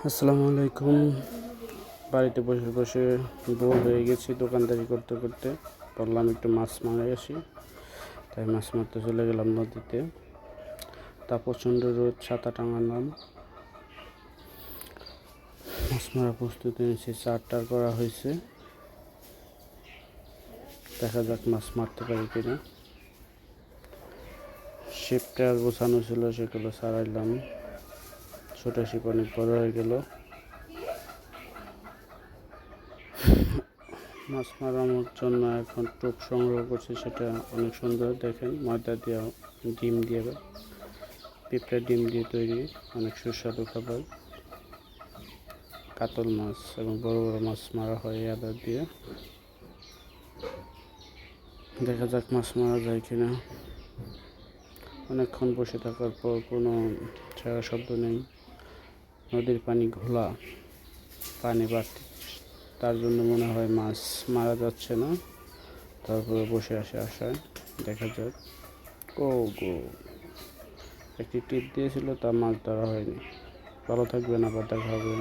আসসালামু আলাইকুম। বাড়িতে বসে বসে বোর হয়ে গেছি দোকানদারি করতে করতে। ভাবলাম একটু মাছ মারে আসি, তাই মাছ মারতে চলে গেলাম নদীতে। তা প্রচণ্ড রোদ, ছাতা টাঙালাম। মাছ মারার প্রস্তুতি নিয়েছি, চার করা হয়েছে। দেখা যাক মাছ মারতে পারি কিনা। ছিপটা গোছানো ছিল, সেগুলো ছাড়াইলাম। ছোটা ছিপ অনেক বড় হয়ে গেল। মাছ মারানোর জন্য এখন টোপ সংগ্রহ করছি, সেটা অনেক সুন্দর। দেখেন, ময়দা দিয়ে, ডিম দিয়ে, পিঁপড়ার ডিম দিয়ে তৈরি অনেক সুস্বাদু খাবার। কাতল মাছ এবং বড় বড় মাছ মারা হয় এই আদা দিয়ে। দেখা যাক মাছ মারা যায় কিনা। অনেকক্ষণ বসে থাকার পর কোনো সারা শব্দ নেই। নদীর পানি ঘোলা, পানি বাড়তি, তার জন্য মনে হয় মাছ মারা যাচ্ছে না। তারপরে বসে আশায় দেখা যাক। ও গো, একটি টিপ দিয়েছিল, তা মাছ ধরা হয়নি। ভালো থাকবেন, আবার দেখা হবে।